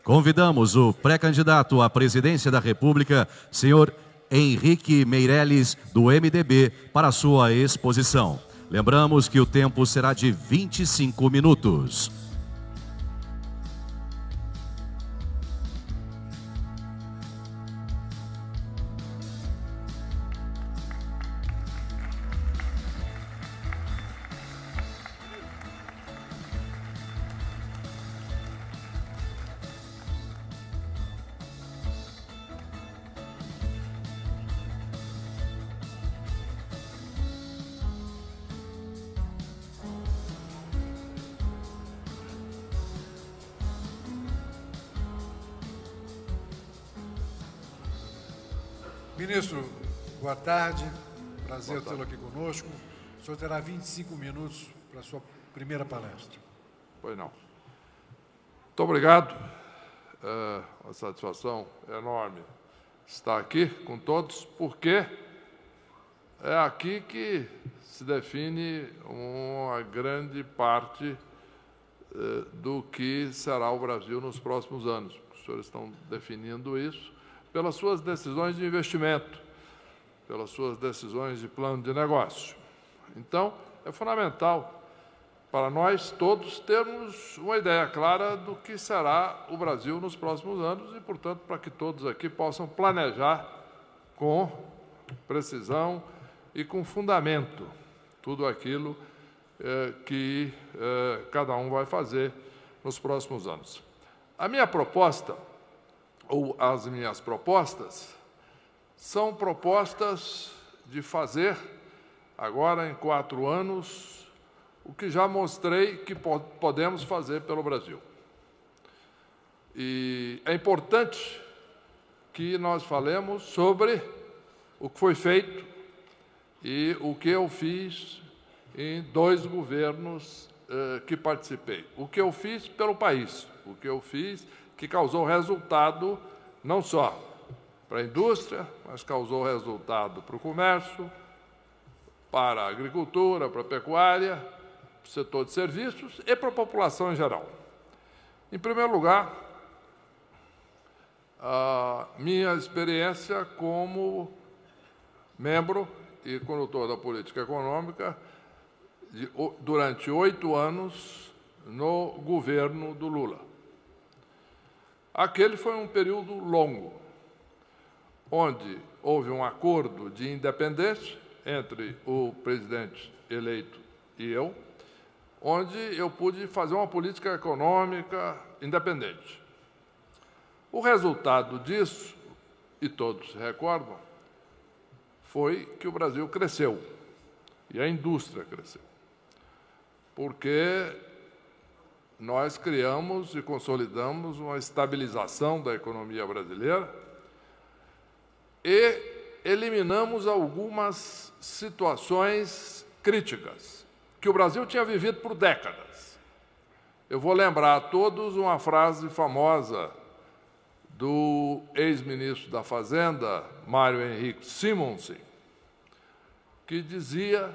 Convidamos o pré-candidato à presidência da República, senhor Henrique Meirelles, do MDB, para sua exposição. Lembramos que o tempo será de 25 minutos. Ministro, boa tarde. Prazer tê-lo aqui conosco. O senhor terá 25 minutos para a sua primeira palestra. Pois não. Muito obrigado. Uma satisfação enorme estar aqui com todos, porque é aqui que se define uma grande parte do que será o Brasil nos próximos anos. Os senhores estão definindo isso pelas suas decisões de investimento, pelas suas decisões de plano de negócio. Então, é fundamental para nós todos termos uma ideia clara do que será o Brasil nos próximos anos e, portanto, para que todos aqui possam planejar com precisão e com fundamento tudo aquilo que cada um vai fazer nos próximos anos. A minha proposta, ou as minhas propostas, são propostas de fazer, agora em 4 anos, o que já mostrei que podemos fazer pelo Brasil. E é importante que nós falemos sobre o que foi feito e o que eu fiz em 2 governos que participei. O que eu fiz pelo país, o que eu fiz que causou resultado não só para a indústria, mas causou resultado para o comércio, para a agricultura, para a pecuária, para o setor de serviços e para a população em geral. Em primeiro lugar, a minha experiência como membro e condutor da política econômica durante 8 anos no governo do Lula. Aquele foi um período longo, onde houve um acordo de independência entre o presidente eleito e eu, onde eu pude fazer uma política econômica independente. O resultado disso, e todos se recordam, foi que o Brasil cresceu e a indústria cresceu, porque nós criamos e consolidamos uma estabilização da economia brasileira e eliminamos algumas situações críticas que o Brasil tinha vivido por décadas. Eu vou lembrar a todos uma frase famosa do ex-ministro da Fazenda, Mário Henrique Simonsen, que dizia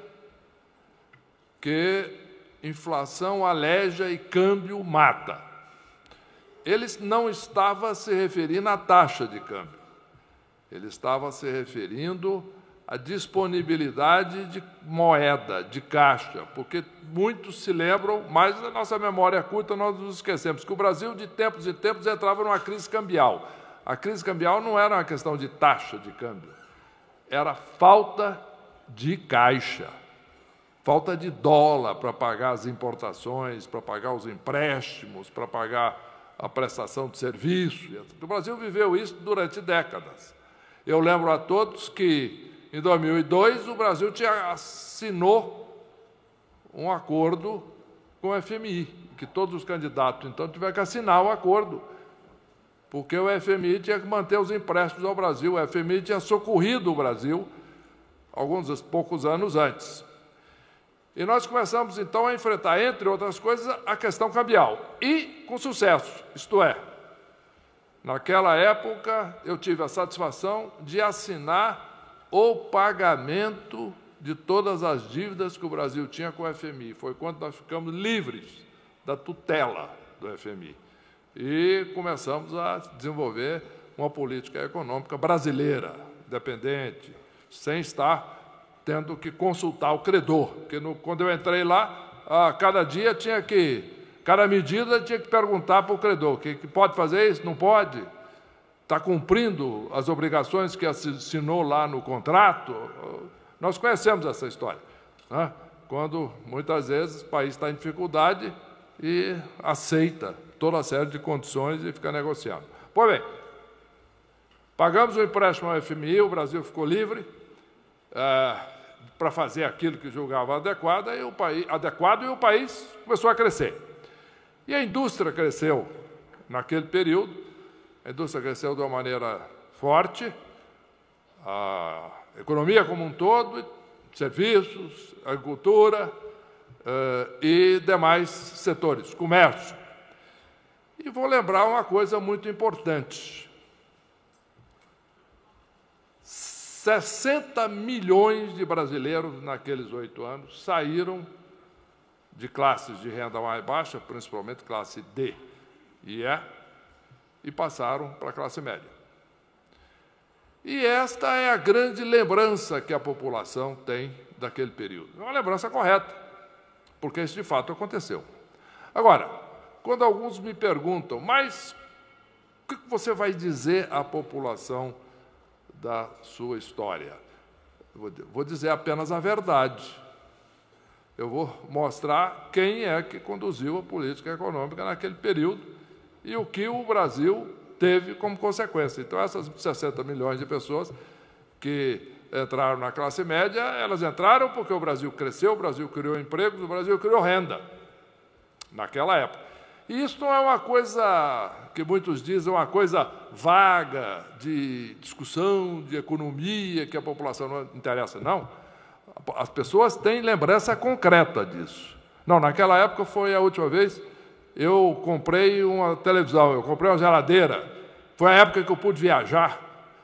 que inflação aleja e câmbio mata. Ele não estava se referindo à taxa de câmbio. Ele estava se referindo à disponibilidade de moeda, de caixa, porque muitos se lembram, mas a nossa memória é curta, nós nos esquecemos que o Brasil, de tempos em tempos, entrava numa crise cambial. A crise cambial não era uma questão de taxa de câmbio, era falta de caixa. Falta de dólar para pagar as importações, para pagar os empréstimos, para pagar a prestação de serviço. O Brasil viveu isso durante décadas. Eu lembro a todos que, em 2002, o Brasil assinou um acordo com o FMI, que todos os candidatos, então, tiveram que assinar o acordo, porque o FMI tinha que manter os empréstimos ao Brasil. O FMI tinha socorrido o Brasil poucos anos antes. E nós começamos, então, a enfrentar, entre outras coisas, a questão cambial. E com sucesso, isto é, naquela época, eu tive a satisfação de assinar o pagamento de todas as dívidas que o Brasil tinha com o FMI. Foi quando nós ficamos livres da tutela do FMI. e começamos a desenvolver uma política econômica brasileira, independente, sem estar tendo que consultar o credor, porque quando eu entrei lá, cada dia cada medida tinha que perguntar para o credor, que pode fazer isso, não pode, está cumprindo as obrigações que assinou lá no contrato. Nós conhecemos essa história, né? Quando, muitas vezes, o país está em dificuldade e aceita toda a série de condições e fica negociando. Pois bem, pagamos o empréstimo ao FMI, o Brasil ficou livre para fazer aquilo que julgava adequado, e o país começou a crescer. E a indústria cresceu naquele período, a indústria cresceu de uma maneira forte, a economia como um todo, serviços, agricultura e demais setores, comércio. E vou lembrar uma coisa muito importante. 60 milhões de brasileiros, naqueles 8 anos, saíram de classes de renda mais baixa, principalmente classe D e E, e passaram para a classe média. E esta é a grande lembrança que a população tem daquele período. É uma lembrança correta, porque isso de fato aconteceu. Agora, quando alguns me perguntam, mas o que você vai dizer à população da sua história? Eu vou dizer apenas a verdade. Eu vou mostrar quem é que conduziu a política econômica naquele período e o que o Brasil teve como consequência. Então, essas 60 milhões de pessoas que entraram na classe média, elas entraram porque o Brasil cresceu, o Brasil criou empregos, o Brasil criou renda naquela época. E isso não é uma coisa que muitos dizem, uma coisa vaga de discussão, de economia, que a população não interessa, não. As pessoas têm lembrança concreta disso. Não, naquela época foi a última vez, eu comprei uma televisão, eu comprei uma geladeira, foi a época que eu pude viajar,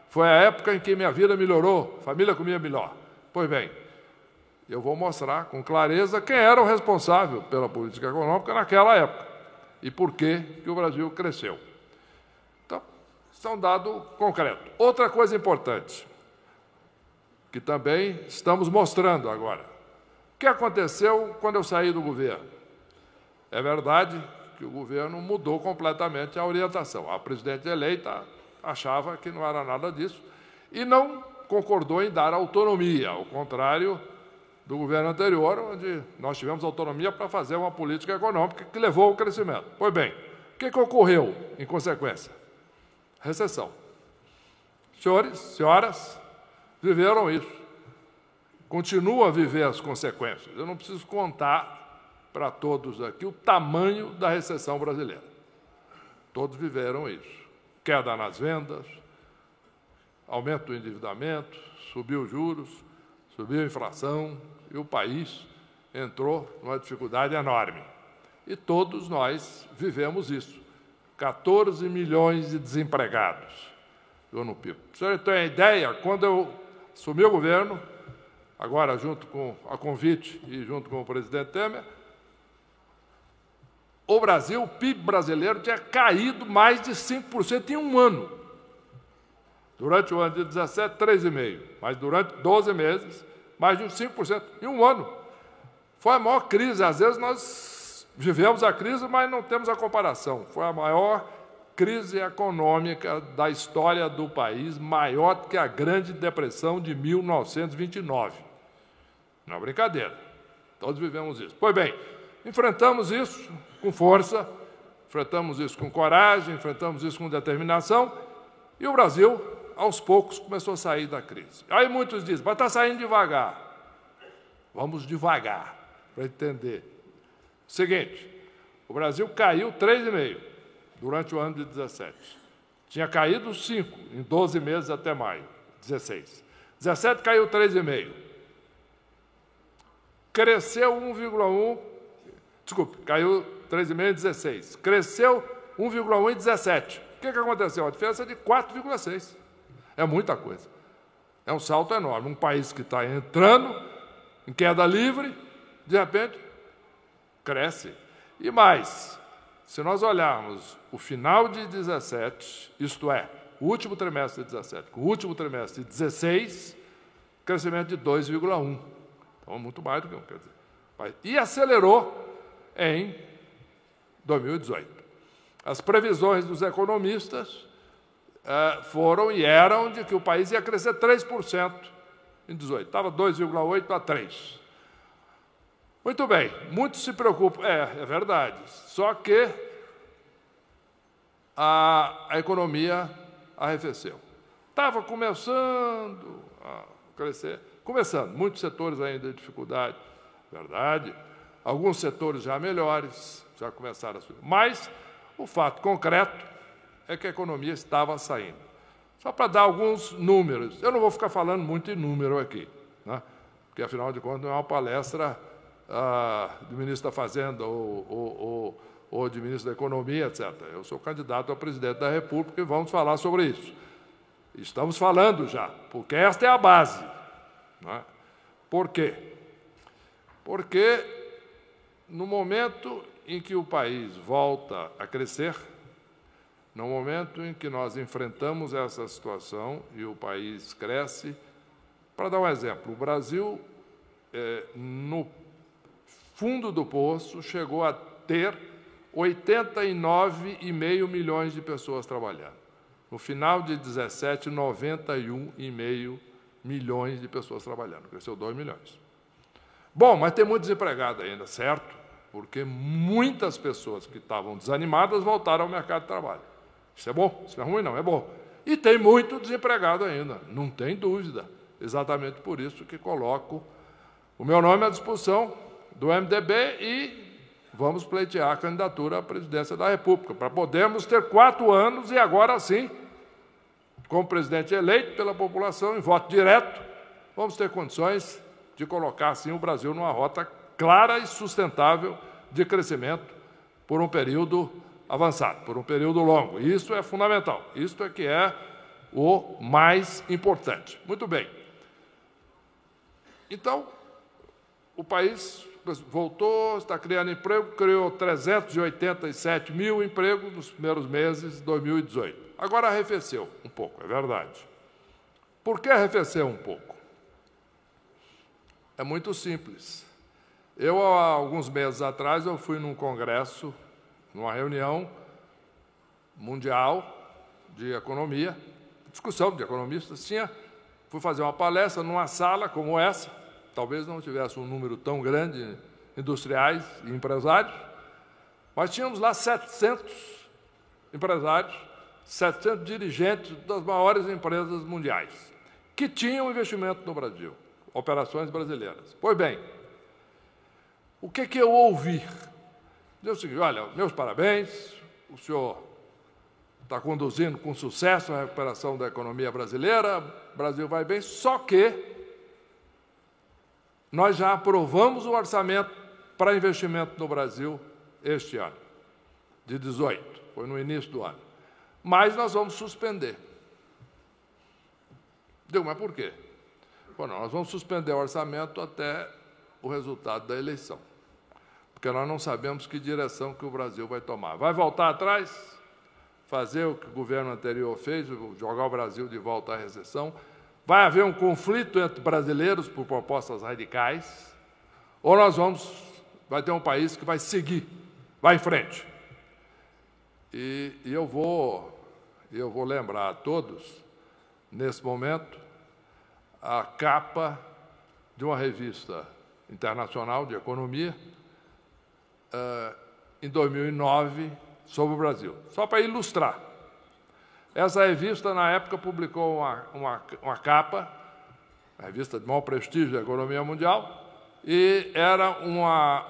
foi a época em que minha vida melhorou, a família comia melhor. Pois bem, eu vou mostrar com clareza quem era o responsável pela política econômica naquela época e por que o Brasil cresceu. Então, isso é um dado concreto. Outra coisa importante, que também estamos mostrando agora. O que aconteceu quando eu saí do governo? É verdade que o governo mudou completamente a orientação. A presidente eleita achava que não era nada disso e não concordou em dar autonomia, ao contrário do governo anterior, onde nós tivemos autonomia para fazer uma política econômica que levou ao crescimento. Pois bem, o que ocorreu em consequência? Recessão. Senhores, senhoras, viveram isso. Continua a viver as consequências. Eu não preciso contar para todos aqui o tamanho da recessão brasileira. Todos viveram isso. Queda nas vendas, aumento do endividamento, subiu os juros, subiu a inflação e o país entrou numa dificuldade enorme. E todos nós vivemos isso. 14 milhões de desempregados no PIB. Para o senhor ter uma ideia, quando eu assumi o governo, agora junto com a convite e junto com o presidente Temer, o Brasil, o PIB brasileiro, tinha caído mais de 5% em um ano. Durante o ano de 17, 3,5%. Mas durante 12 meses, mais de 5% em um ano. Foi a maior crise. Às vezes nós vivemos a crise, mas não temos a comparação. Foi a maior crise econômica da história do país, maior do que a Grande Depressão de 1929. Não é brincadeira. Todos vivemos isso. Pois bem, enfrentamos isso com força, enfrentamos isso com coragem, enfrentamos isso com determinação, e o Brasil, aos poucos, começou a sair da crise. Aí muitos dizem, mas está saindo devagar. Vamos devagar, para entender. Seguinte, o Brasil caiu 3,5% durante o ano de 17. Tinha caído 5% em 12 meses até maio, 16. 17 caiu 3,5%. Cresceu 1,1%, desculpe, caiu 3,5% em 16. Cresceu 1,1% em 17. O que aconteceu? A diferença é de 4,6%. É muita coisa. É um salto enorme. Um país que está entrando em queda livre, de repente, cresce. E mais, Se nós olharmos o final de 17, isto é, o último trimestre de 17, com o último trimestre de 16, crescimento de 2,1. Então, muito mais do que 1, quer dizer. E acelerou em 2018. As previsões dos economistas foram e eram de que o país ia crescer 3% em 18. Estava 2,8 para 3. Muito bem, muitos se preocupam. É verdade. Só que a economia arrefeceu. Estava começando a crescer, muitos setores ainda em dificuldade, verdade. Alguns setores já melhores, já começaram a subir. Mas o fato concreto é que a economia estava saindo. Só para dar alguns números. Eu não vou ficar falando muito em número aqui, né? Porque, afinal de contas, não é uma palestra do ministro da Fazenda ou de ministro da Economia, etc. Eu sou candidato a presidente da República e vamos falar sobre isso. Estamos falando já, porque esta é a base. Né? Por quê? Porque, no momento em que o país volta a crescer, no momento em que nós enfrentamos essa situação e o país cresce, para dar um exemplo, o Brasil, no fundo do poço, chegou a ter 89,5 milhões de pessoas trabalhando. No final de 17, 91,5 milhões de pessoas trabalhando. Cresceu 2 milhões. Bom, mas tem muito desempregado ainda, certo? Porque muitas pessoas que estavam desanimadas voltaram ao mercado de trabalho. Isso é bom? Isso não é ruim, não, é bom. E tem muito desempregado ainda, não tem dúvida. Exatamente por isso que coloco o meu nome à disposição do MDB e vamos pleitear a candidatura à presidência da República, para podermos ter 4 anos e agora sim, como presidente eleito pela população, em voto direto, vamos ter condições de colocar, assim, o Brasil numa rota clara e sustentável de crescimento por um período avançado, por um período longo. Isso é fundamental. Isso é que é o mais importante. Muito bem. Então, o país voltou, está criando emprego, criou 387 mil empregos nos primeiros meses de 2018. Agora arrefeceu um pouco, é verdade. Por que arrefeceu um pouco? É muito simples. Eu, há alguns meses atrás, eu fui num congresso, numa reunião mundial de economia, discussão de economistas, fui fazer uma palestra numa sala como essa, talvez não tivesse um número tão grande de industriais e empresários, mas tínhamos lá 700 empresários, 700 dirigentes das maiores empresas mundiais, que tinham investimento no Brasil, operações brasileiras. Pois bem, o que eu ouvi? Deu o seguinte: olha, meus parabéns, o senhor está conduzindo com sucesso a recuperação da economia brasileira, o Brasil vai bem, só que nós já aprovamos o orçamento para investimento no Brasil este ano, de 18, foi no início do ano. Mas nós vamos suspender. Digo, mas por quê? Bom, nós vamos suspender o orçamento até o resultado da eleição, porque nós não sabemos que direção que o Brasil vai tomar. Vai voltar atrás, fazer o que o governo anterior fez, jogar o Brasil de volta à recessão? Vai haver um conflito entre brasileiros por propostas radicais, ou vai ter um país que vai seguir, vai em frente. E eu vou lembrar a todos, nesse momento, a capa de uma revista internacional de economia, em 2009, sobre o Brasil, só para ilustrar. Essa revista, na época, publicou uma capa, a revista de maior prestígio da economia mundial, e era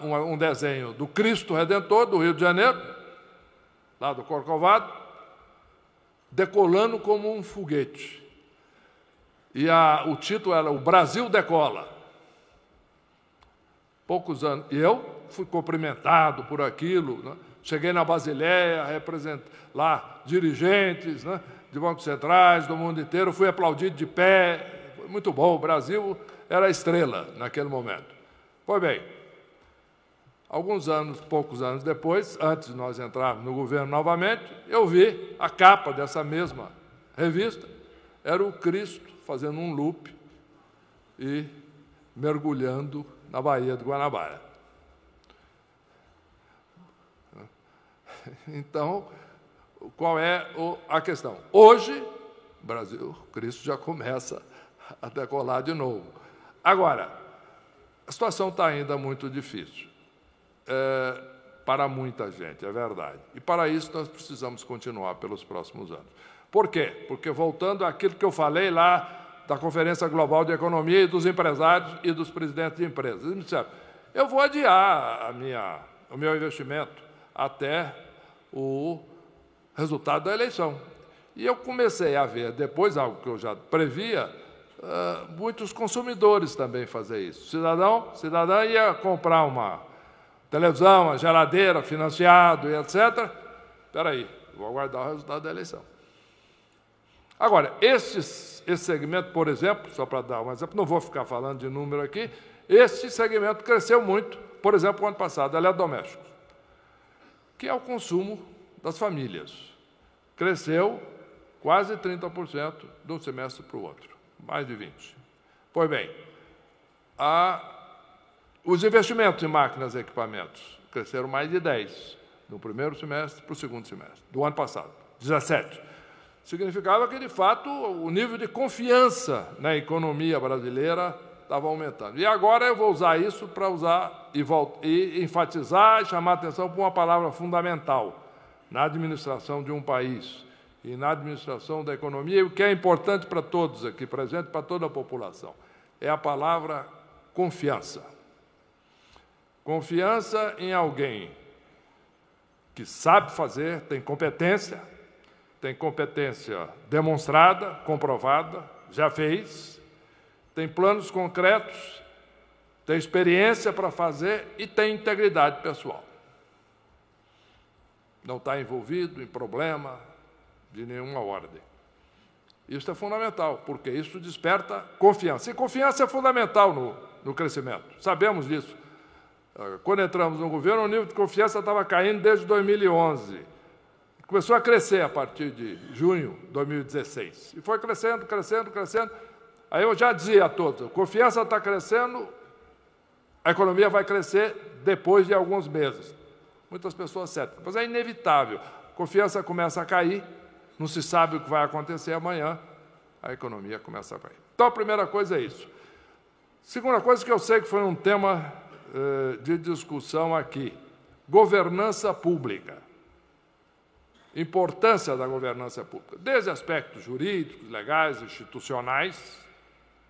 um desenho do Cristo Redentor, do Rio de Janeiro, lá do Corcovado, decolando como um foguete. E o título era O Brasil Decola. Poucos anos. E eu fui cumprimentado por aquilo, né? Cheguei na Basileia, representei lá dirigentes, né, de bancos centrais do mundo inteiro, fui aplaudido de pé, foi muito bom, o Brasil era a estrela naquele momento. Pois bem, poucos anos depois, antes de nós entrarmos no governo novamente, eu vi a capa dessa mesma revista, era o Cristo fazendo um loop e mergulhando na Baía de Guanabara. Então, qual é a questão? Hoje, o Brasil, o Cristo já começa a decolar de novo. Agora, a situação está ainda muito difícil para muita gente, é verdade. E, para isso, nós precisamos continuar pelos próximos anos. Por quê? Porque, voltando àquilo que eu falei lá da Conferência Global de Economia e dos empresários e dos presidentes de empresas, eles me disseram, eu vou adiar o meu investimento até o resultado da eleição. E eu comecei a ver, depois, algo que eu já previa, muitos consumidores também fazer isso. Cidadã ia comprar uma televisão, uma geladeira, financiado e etc. Espera aí, vou aguardar o resultado da eleição. Agora, esse segmento, por exemplo, só para dar um exemplo, não vou ficar falando de número aqui, este segmento cresceu muito, por exemplo, no ano passado, eletrodomésticos, que é o consumo das famílias. Cresceu quase 30% de um semestre para o outro, mais de 20%. Pois bem, os investimentos em máquinas e equipamentos cresceram mais de 10% no primeiro semestre para o segundo semestre, do ano passado, 17%. Significava que, de fato, o nível de confiança na economia brasileira estava aumentando. E agora eu vou usar isso para e enfatizar e chamar a atenção para uma palavra fundamental na administração de um país e na administração da economia, e o que é importante para todos aqui presentes, para toda a população, é a palavra confiança. Confiança em alguém que sabe fazer, tem competência demonstrada, comprovada, já fez, tem planos concretos, tem experiência para fazer e tem integridade pessoal. Não está envolvido em problema de nenhuma ordem. Isso é fundamental, porque isso desperta confiança. E confiança é fundamental no crescimento. Sabemos disso. Quando entramos no governo, o nível de confiança estava caindo desde 2011. Começou a crescer a partir de junho de 2016. E foi crescendo, crescendo, crescendo. Aí eu já dizia a todos, a confiança está crescendo, a economia vai crescer depois de alguns meses. Muitas pessoas céticas, mas é inevitável. A confiança começa a cair, não se sabe o que vai acontecer amanhã, a economia começa a cair. Então, a primeira coisa é isso. Segunda coisa que eu sei que foi um tema de discussão aqui, governança pública. Importância da governança pública, desde aspectos jurídicos, legais, institucionais,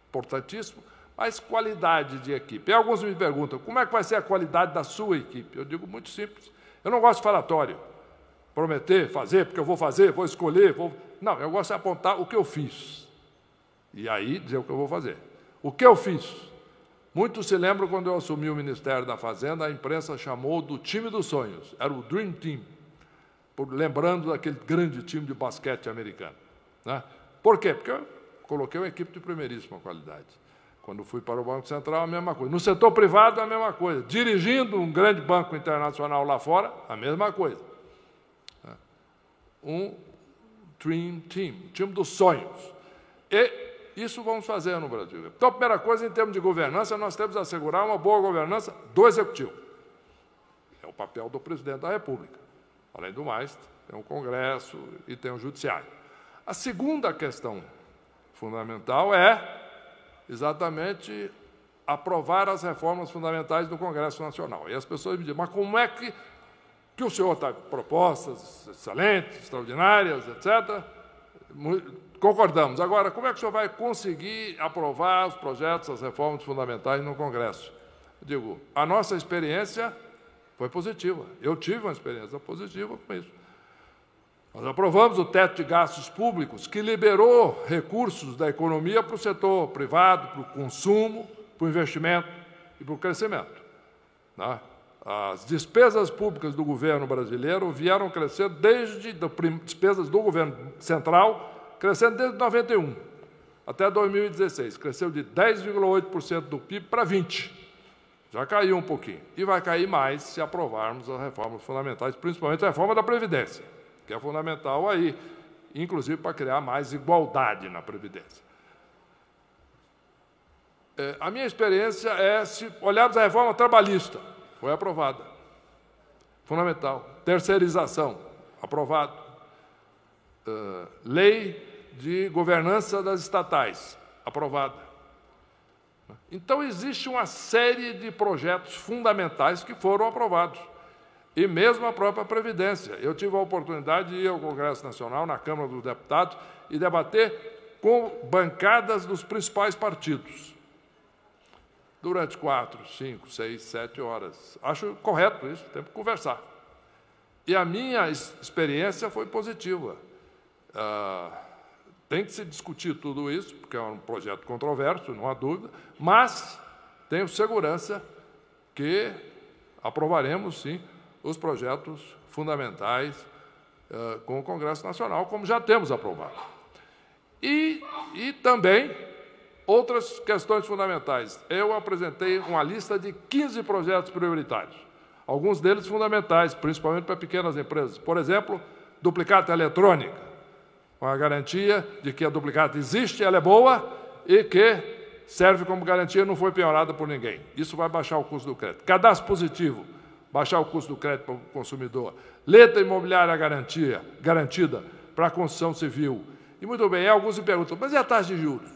importantíssimo, mas qualidade de equipe. E alguns me perguntam, como é que vai ser a qualidade da sua equipe? Eu digo, muito simples. Eu não gosto de falatório, prometer, fazer, porque eu vou fazer, vou escolher, Não, eu gosto de apontar o que eu fiz. E aí dizer o que eu vou fazer. O que eu fiz? Muitos se lembram, quando eu assumi o Ministério da Fazenda, a imprensa chamou do time dos sonhos. Era o Dream Team. Lembrando daquele grande time de basquete americano. Né? Por quê? Porque eu coloquei uma equipe de primeiríssima qualidade. Quando fui para o Banco Central, a mesma coisa. No setor privado, a mesma coisa. Dirigindo um grande banco internacional lá fora, a mesma coisa. Um Dream Team, time dos sonhos. E isso vamos fazer no Brasil. Então, a primeira coisa, em termos de governança, nós temos que assegurar uma boa governança do Executivo. É o papel do Presidente da República. Além do mais, tem o Congresso e tem o Judiciário. A segunda questão fundamental é exatamente aprovar as reformas fundamentais do Congresso Nacional. E as pessoas me dizem, mas como é que o senhor está propostas excelentes, extraordinárias, etc., concordamos. Agora, como é que o senhor vai conseguir aprovar os projetos, as reformas fundamentais no Congresso? Eu digo, a nossa experiência foi positiva. Eu tive uma experiência positiva com isso. Nós aprovamos o teto de gastos públicos, que liberou recursos da economia para o setor privado, para o consumo, para o investimento e para o crescimento. Né? As despesas públicas do governo brasileiro vieram crescendo desde despesas do governo central, crescendo desde 91 até 2016. Cresceu de 10,8% do PIB para 20%. Já caiu um pouquinho. E vai cair mais se aprovarmos as reformas fundamentais, principalmente a reforma da Previdência, que é fundamental aí, inclusive para criar mais igualdade na Previdência. A minha experiência é, se olharmos a reforma trabalhista, foi aprovada. Fundamental. Terceirização, aprovado. Lei de governança das estatais, aprovada. Então, existe uma série de projetos fundamentais que foram aprovados. E mesmo a própria Previdência. Eu tive a oportunidade de ir ao Congresso Nacional, na Câmara dos Deputados, e debater com bancadas dos principais partidos. Durante 4, 5, 6, 7 horas. Acho correto isso, temos que conversar. E a minha experiência foi positiva. Tem que se discutir tudo isso, porque é um projeto controverso, não há dúvida, mas tenho segurança que aprovaremos, sim, os projetos fundamentais com o Congresso Nacional, como já temos aprovado. E também outras questões fundamentais. Eu apresentei uma lista de 15 projetos prioritários, alguns deles fundamentais, principalmente para pequenas empresas. Por exemplo, duplicata eletrônica, com a garantia de que a duplicata existe, ela é boa e que serve como garantia, não foi penhorada por ninguém. Isso vai baixar o custo do crédito. Cadastro positivo, baixar o custo do crédito para o consumidor. Letra imobiliária garantida para a construção civil. E, muito bem, alguns me perguntam, mas e a taxa de juros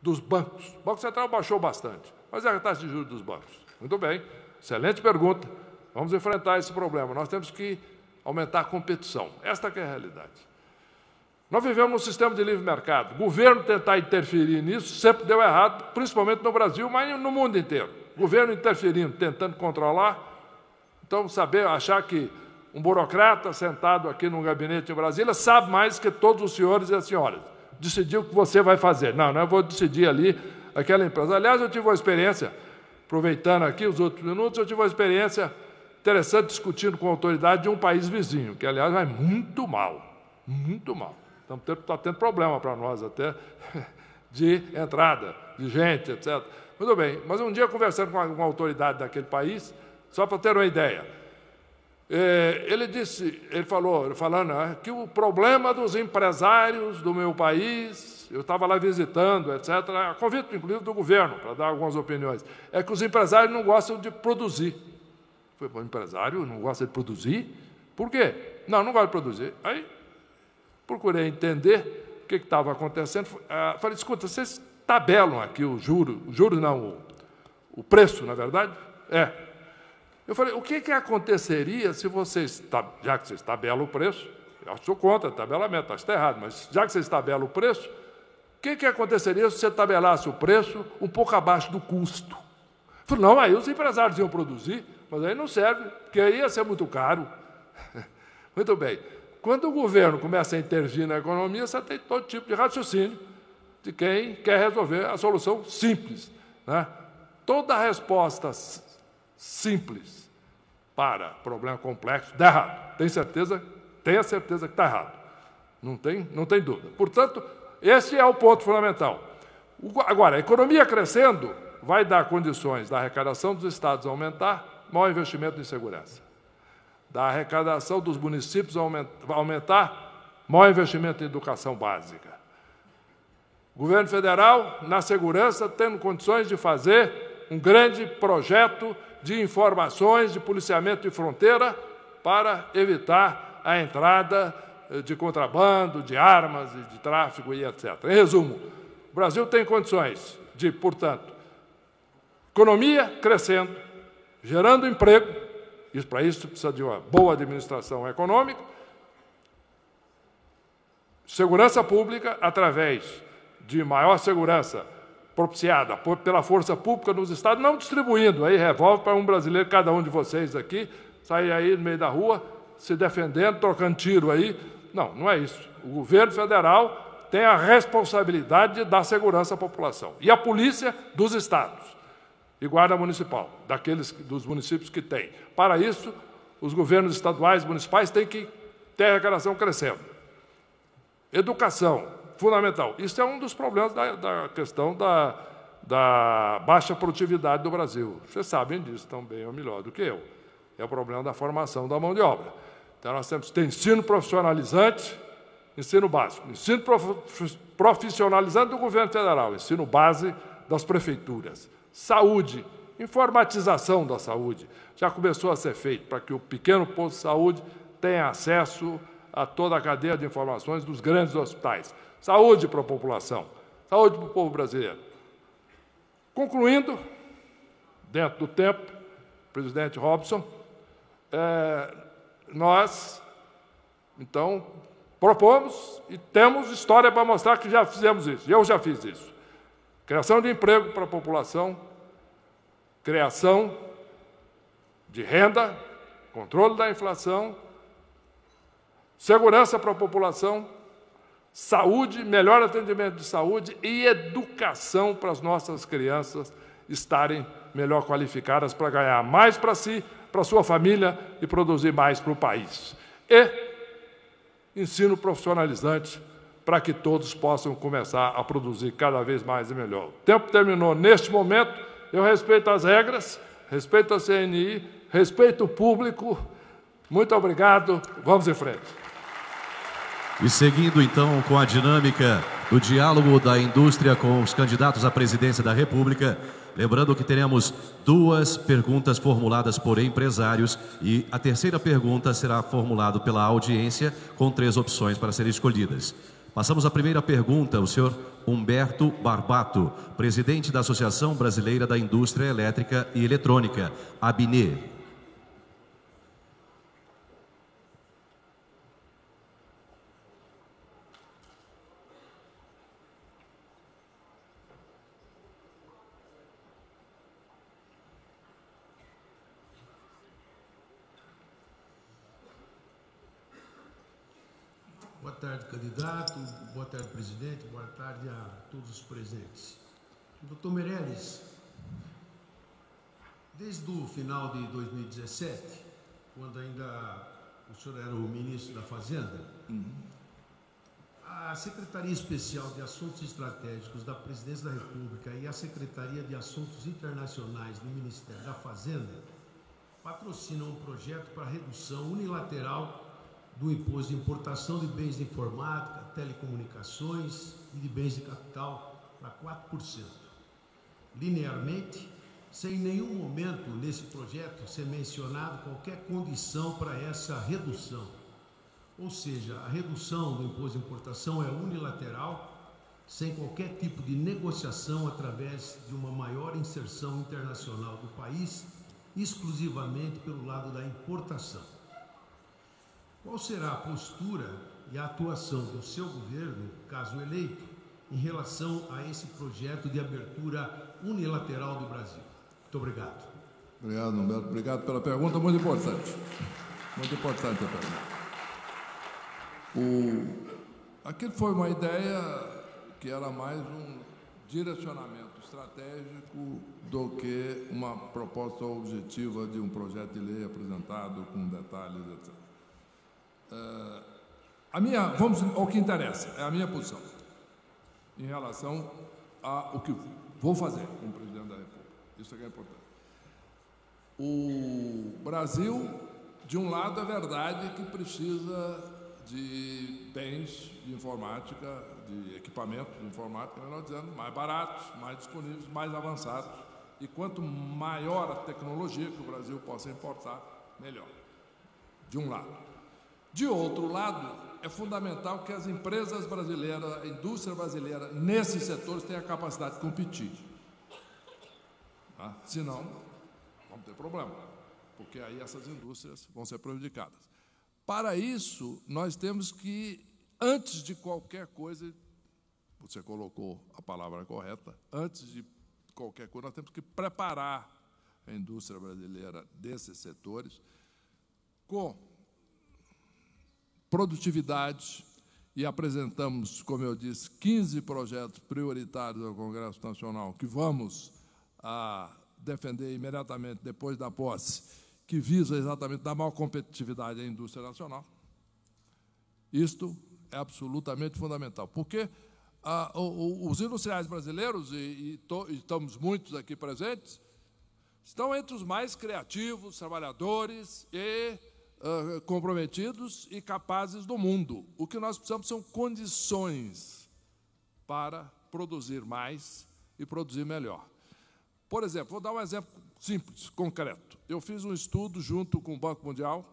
dos bancos? O Banco Central baixou bastante, mas e a taxa de juros dos bancos? Muito bem, excelente pergunta. Vamos enfrentar esse problema. Nós temos que aumentar a competição. Esta que é a realidade. Nós vivemos num sistema de livre mercado. O governo tentar interferir nisso sempre deu errado, principalmente no Brasil, mas no mundo inteiro. O governo interferindo, tentando controlar. Então, achar que um burocrata sentado aqui num gabinete em Brasília sabe mais que todos os senhores e as senhoras. Decidir o que você vai fazer. Não, eu vou decidir ali aquela empresa. Aliás, eu tive uma experiência, aproveitando aqui os outros minutos, eu tive uma experiência interessante discutindo com a autoridade de um país vizinho, que, aliás, vai muito mal. Muito mal. Está tendo problema para nós até de entrada, de gente, etc. Muito bem, mas um dia, conversando com uma autoridade daquele país, só para ter uma ideia, falando que o problema dos empresários do meu país, eu estava lá visitando, etc., a convite, inclusive, do governo, para dar algumas opiniões, é que os empresários não gostam de produzir. Eu falei, o empresário não gosta de produzir? Por quê? Não gosta de produzir. Aí, procurei entender o que estava acontecendo. Falei, escuta, vocês tabelam aqui o preço, na verdade? Eu falei, o que aconteceria se vocês, já que vocês tabelam o preço, eu sou contra tabelamento, acho que está errado, mas já que vocês tabelam o preço, o que aconteceria se você tabelasse o preço um pouco abaixo do custo? Eu falei, não, aí os empresários iam produzir, mas aí não serve, porque aí ia ser muito caro. Muito bem. Quando o governo começa a intervir na economia, você tem todo tipo de raciocínio de quem quer resolver a solução simples. Né? Toda resposta simples para problema complexo dá errado. Tenha certeza que está errado. Não tem dúvida. Portanto, esse é o ponto fundamental. Agora, a economia crescendo vai dar condições da arrecadação dos estados aumentar, maior investimento em segurança. Da arrecadação dos municípios aumentar, maior investimento em educação básica. O governo federal, na segurança, tendo condições de fazer um grande projeto de informações, de policiamento de fronteira, para evitar a entrada de contrabando, de armas, de tráfico e etc. Em resumo, o Brasil tem condições de, portanto, economia crescendo, gerando emprego. Para isso precisa de uma boa administração econômica, segurança pública, através de maior segurança propiciada pela força pública nos estados, não distribuindo aí revólver para um brasileiro, cada um de vocês aqui, sair aí no meio da rua, se defendendo, trocando tiro aí. Não é isso. O governo federal tem a responsabilidade de dar segurança à população. E a polícia dos estados. E guarda municipal, dos municípios que tem. Para isso, os governos estaduais e municipais têm que ter a arrecadação crescendo. Educação, fundamental. Isso é um dos problemas da questão da baixa produtividade do Brasil. Vocês sabem disso tão bem ou melhor do que eu. É o problema da formação da mão de obra. Então, nós temos que ter ensino profissionalizante, ensino básico, ensino profissionalizante do governo federal, ensino base das prefeituras, saúde, informatização da saúde. Já começou a ser feito para que o pequeno posto de saúde tenha acesso a toda a cadeia de informações dos grandes hospitais. Saúde para a população, saúde para o povo brasileiro. Concluindo, dentro do tempo, presidente Robson, nós, então, propomos e temos história para mostrar que já fizemos isso. Eu já fiz isso. Criação de emprego para a população, criação de renda, controle da inflação, segurança para a população, saúde, melhor atendimento de saúde e educação para as nossas crianças estarem melhor qualificadas para ganhar mais para si, para a sua família e produzir mais para o país. E ensino profissionalizante para que todos possam começar a produzir cada vez mais e melhor. O tempo terminou neste momento, eu respeito as regras, respeito a CNI, respeito o público. Muito obrigado, vamos em frente. E seguindo, então, com a dinâmica do diálogo da indústria com os candidatos à presidência da República, lembrando que teremos 2 perguntas formuladas por empresários e a terceira pergunta será formulada pela audiência com 3 opções para serem escolhidas. Passamos à primeira pergunta, o senhor Humberto Barbato, presidente da Associação Brasileira da Indústria Elétrica e Eletrônica, ABINE. Boa tarde, candidato. Boa tarde, presidente. Boa tarde a todos os presentes. Doutor Meirelles, desde o final de 2017, quando ainda o senhor era o ministro da Fazenda, a Secretaria Especial de Assuntos Estratégicos da Presidência da República e a Secretaria de Assuntos Internacionais do Ministério da Fazenda patrocinam um projeto para redução unilateral do imposto de importação de bens de informática, telecomunicações e de bens de capital para 4%. Linearmente, sem em nenhum momento nesse projeto ser mencionado qualquer condição para essa redução. Ou seja, a redução do imposto de importação é unilateral, sem qualquer tipo de negociação através de uma maior inserção internacional do país, exclusivamente pelo lado da importação. Qual será a postura e a atuação do seu governo, caso eleito, em relação a esse projeto de abertura unilateral do Brasil? Muito obrigado. Obrigado, Humberto. Obrigado pela pergunta, muito importante. Muito importante a pergunta. Aquilo foi uma ideia que era mais um direcionamento estratégico do que uma proposta objetiva de um projeto de lei apresentado com detalhes, etc. Vamos ao que interessa, é a minha posição em relação ao que vou fazer como presidente da República. Isso é que é importante. O Brasil, de um lado, é verdade que precisa de bens de informática, de equipamentos de informática, melhor dizendo, mais baratos, mais disponíveis, mais avançados. E quanto maior a tecnologia que o Brasil possa importar, melhor. De um lado. De outro lado, é fundamental que as empresas brasileiras, a indústria brasileira, nesses setores, tenha a capacidade de competir. Tá? Senão, vamos ter problema, porque aí essas indústrias vão ser prejudicadas. Para isso, nós temos que, antes de qualquer coisa, você colocou a palavra correta, antes de qualquer coisa, nós temos que preparar a indústria brasileira desses setores com produtividade, e apresentamos, como eu disse, 15 projetos prioritários ao Congresso Nacional que vamos defender imediatamente depois da posse, que visa exatamente dar maior competitividade à indústria nacional. Isto é absolutamente fundamental, porque os industriais brasileiros, e estamos muitos aqui presentes, estão entre os mais criativos, trabalhadores e comprometidos e capazes do mundo. O que nós precisamos são condições para produzir mais e produzir melhor. Por exemplo, vou dar um exemplo simples, concreto. Eu fiz um estudo junto com o Banco Mundial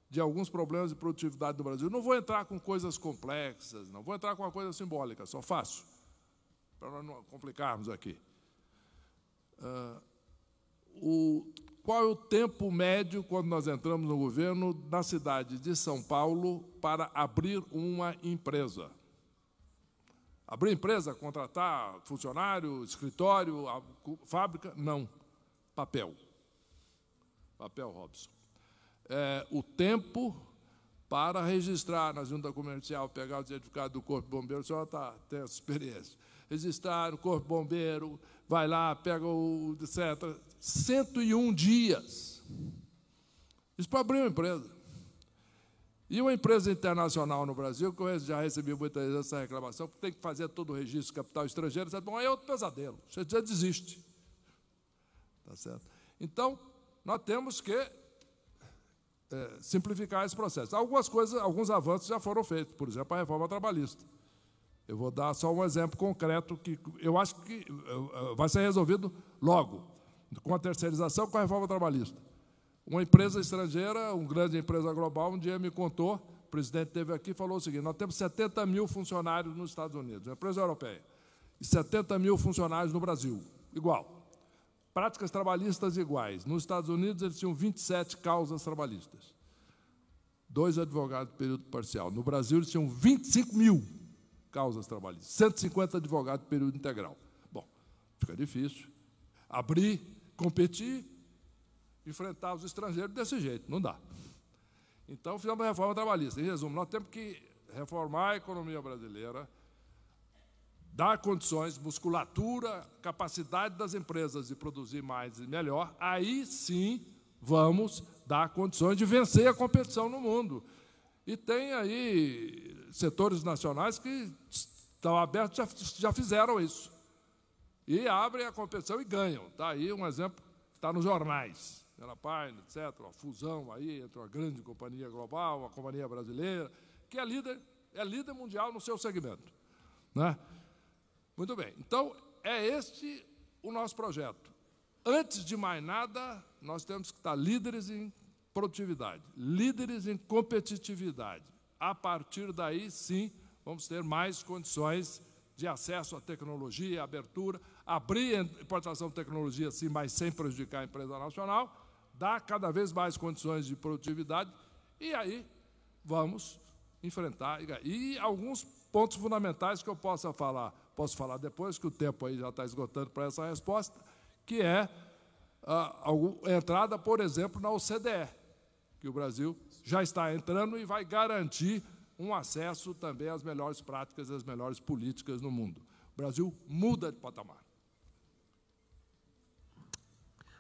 de alguns problemas de produtividade no Brasil. Não vou entrar com coisas complexas, não vou entrar com uma coisa simbólica, só fácil, para nós não complicarmos aqui. Qual é o tempo médio, quando nós entramos no governo, na cidade de São Paulo para abrir uma empresa? Abrir empresa, contratar funcionário, escritório, fábrica? Não. Papel. Papel, Robson. O tempo para registrar na junta comercial, pegar o certificado do Corpo de Bombeiro, o senhor tem essa experiência. Registrar no Corpo de Bombeiro, vai lá, pega o etc. 101 dias. Isso para abrir uma empresa. E uma empresa internacional no Brasil, que eu já recebi muitas vezes essa reclamação, porque tem que fazer todo o registro de capital estrangeiro, etc. Bom, aí é outro pesadelo, você já desiste. Tá certo? Então, nós temos que simplificar esse processo. Algumas coisas, alguns avanços já foram feitos, por exemplo, a reforma trabalhista. Eu vou dar só um exemplo concreto que eu acho que vai ser resolvido logo, com a terceirização, com a reforma trabalhista. Uma empresa estrangeira, uma grande empresa global, um dia me contou, o presidente esteve aqui e falou o seguinte: nós temos 70 mil funcionários nos Estados Unidos, uma empresa europeia, e 70 mil funcionários no Brasil, igual. Práticas trabalhistas iguais. Nos Estados Unidos, eles tinham 27 causas trabalhistas. 2 advogados de período parcial. No Brasil, eles tinham 25 mil causas trabalhistas, 150 advogados de período integral. Bom, fica difícil. Abrir, competir, enfrentar os estrangeiros desse jeito, não dá. Então, fizemos a reforma trabalhista. Em resumo, nós temos que reformar a economia brasileira, dar condições, musculatura, capacidade das empresas de produzir mais e melhor, aí sim vamos dar condições de vencer a competição no mundo. E tem aí setores nacionais que estão abertos, já fizeram isso. E abrem a competição e ganham. Está aí um exemplo, está nos jornais. Pine, etc., uma fusão aí entre uma grande companhia global, uma companhia brasileira, que é líder mundial no seu segmento. Né? Muito bem. Então, é este o nosso projeto. Antes de mais nada, nós temos que estar líderes em produtividade, líderes em competitividade. A partir daí, sim, vamos ter mais condições de acesso à tecnologia, abertura, abrir a importação de tecnologia, sim, mas sem prejudicar a empresa nacional, dar cada vez mais condições de produtividade, e aí vamos enfrentar. E alguns pontos fundamentais que eu posso falar depois, que o tempo aí já está esgotando para essa resposta, que é a entrada, por exemplo, na OCDE, que o Brasil já está entrando e vai garantir um acesso também às melhores práticas e às melhores políticas no mundo. O Brasil muda de patamar.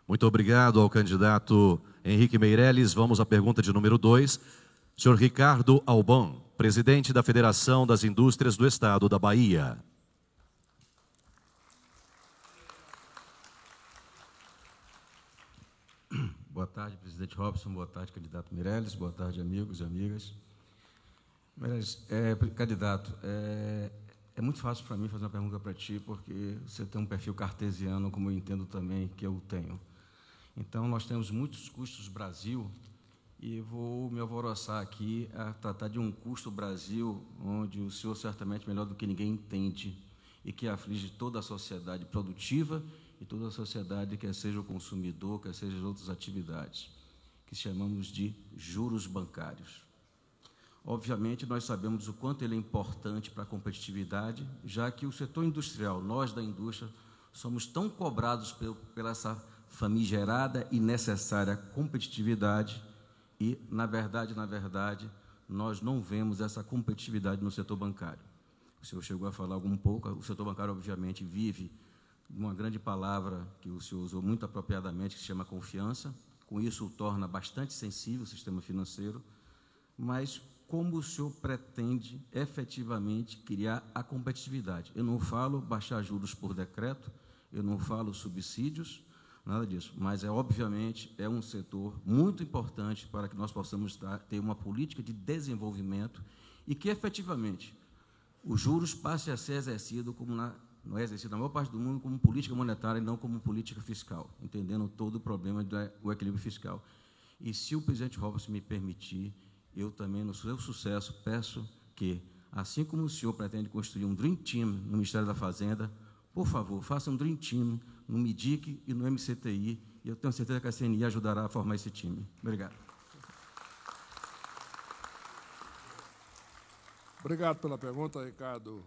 Muito obrigado ao candidato Henrique Meirelles. Vamos à pergunta de número 2. Senhor Ricardo Alban, presidente da Federação das Indústrias do Estado da Bahia. Boa tarde, presidente Robson. Boa tarde, candidato Meirelles. Boa tarde, amigos e amigas. Meirelles, candidato, é muito fácil para mim fazer uma pergunta para ti, porque você tem um perfil cartesiano, como eu entendo também que eu tenho. Então, nós temos muitos custos Brasil, e vou me alvoroçar aqui a tratar de um custo Brasil, onde o senhor certamente melhor do que ninguém entende, e que aflige toda a sociedade produtiva e toda a sociedade, quer seja o consumidor, quer seja as outras atividades, que chamamos de juros bancários. Obviamente, nós sabemos o quanto ele é importante para a competitividade, já que o setor industrial, nós da indústria, somos tão cobrados pela essa famigerada e necessária competitividade e, na verdade, nós não vemos essa competitividade no setor bancário. O senhor chegou a falar um pouco, o setor bancário, obviamente, vive uma grande palavra que o senhor usou muito apropriadamente, que se chama confiança. Com isso, o torna bastante sensível o sistema financeiro, mas como o senhor pretende efetivamente criar a competitividade. Eu não falo baixar juros por decreto, eu não falo subsídios, nada disso, mas obviamente é um setor muito importante para que nós possamos ter uma política de desenvolvimento e que efetivamente os juros passem a ser exercido como não é exercido na maior parte do mundo como política monetária e não como política fiscal, entendendo todo o problema do equilíbrio fiscal. E se o presidente Robson me permitir, eu também, no seu sucesso, peço que, assim como o senhor pretende construir um Dream Team no Ministério da Fazenda, por favor, faça um Dream Team no MIDIC e no MCTI, e eu tenho certeza que a CNI ajudará a formar esse time. Obrigado. Obrigado pela pergunta, Ricardo.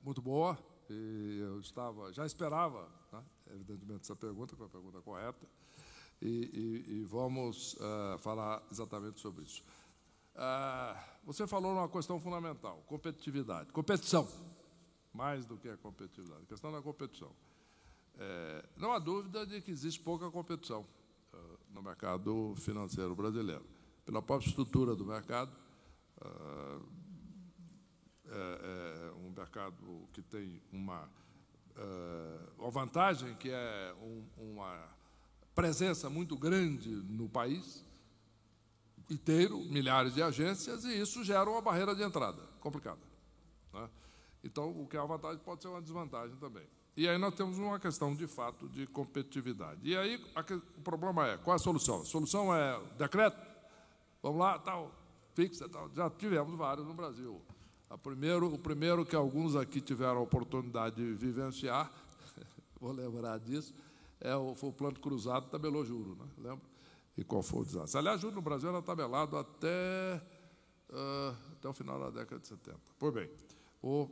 Muito boa. E eu já esperava, né, evidentemente, essa pergunta, que é uma pergunta correta, e vamos falar exatamente sobre isso. Você falou numa questão fundamental, competitividade. Competição, mais do que a competitividade. A questão da competição. Não há dúvida de que existe pouca competição no mercado financeiro brasileiro. Pela própria estrutura do mercado, é um mercado que tem uma vantagem, que é uma presença muito grande no país inteiro, milhares de agências, e isso gera uma barreira de entrada complicada, né? Então, o que é uma vantagem pode ser uma desvantagem também. E aí nós temos uma questão, de fato, de competitividade. E aí o problema é, qual é a solução? A solução é decreto? Vamos lá, tal, fixa, tal. Já tivemos vários no Brasil. O primeiro que alguns aqui tiveram a oportunidade de vivenciar, vou lembrar disso, foi o Plano Cruzado, tabelou juro, né? Lembra? E qual foi o desastre? Aliás, juro no Brasil era tabelado até o final da década de 70. Pois bem,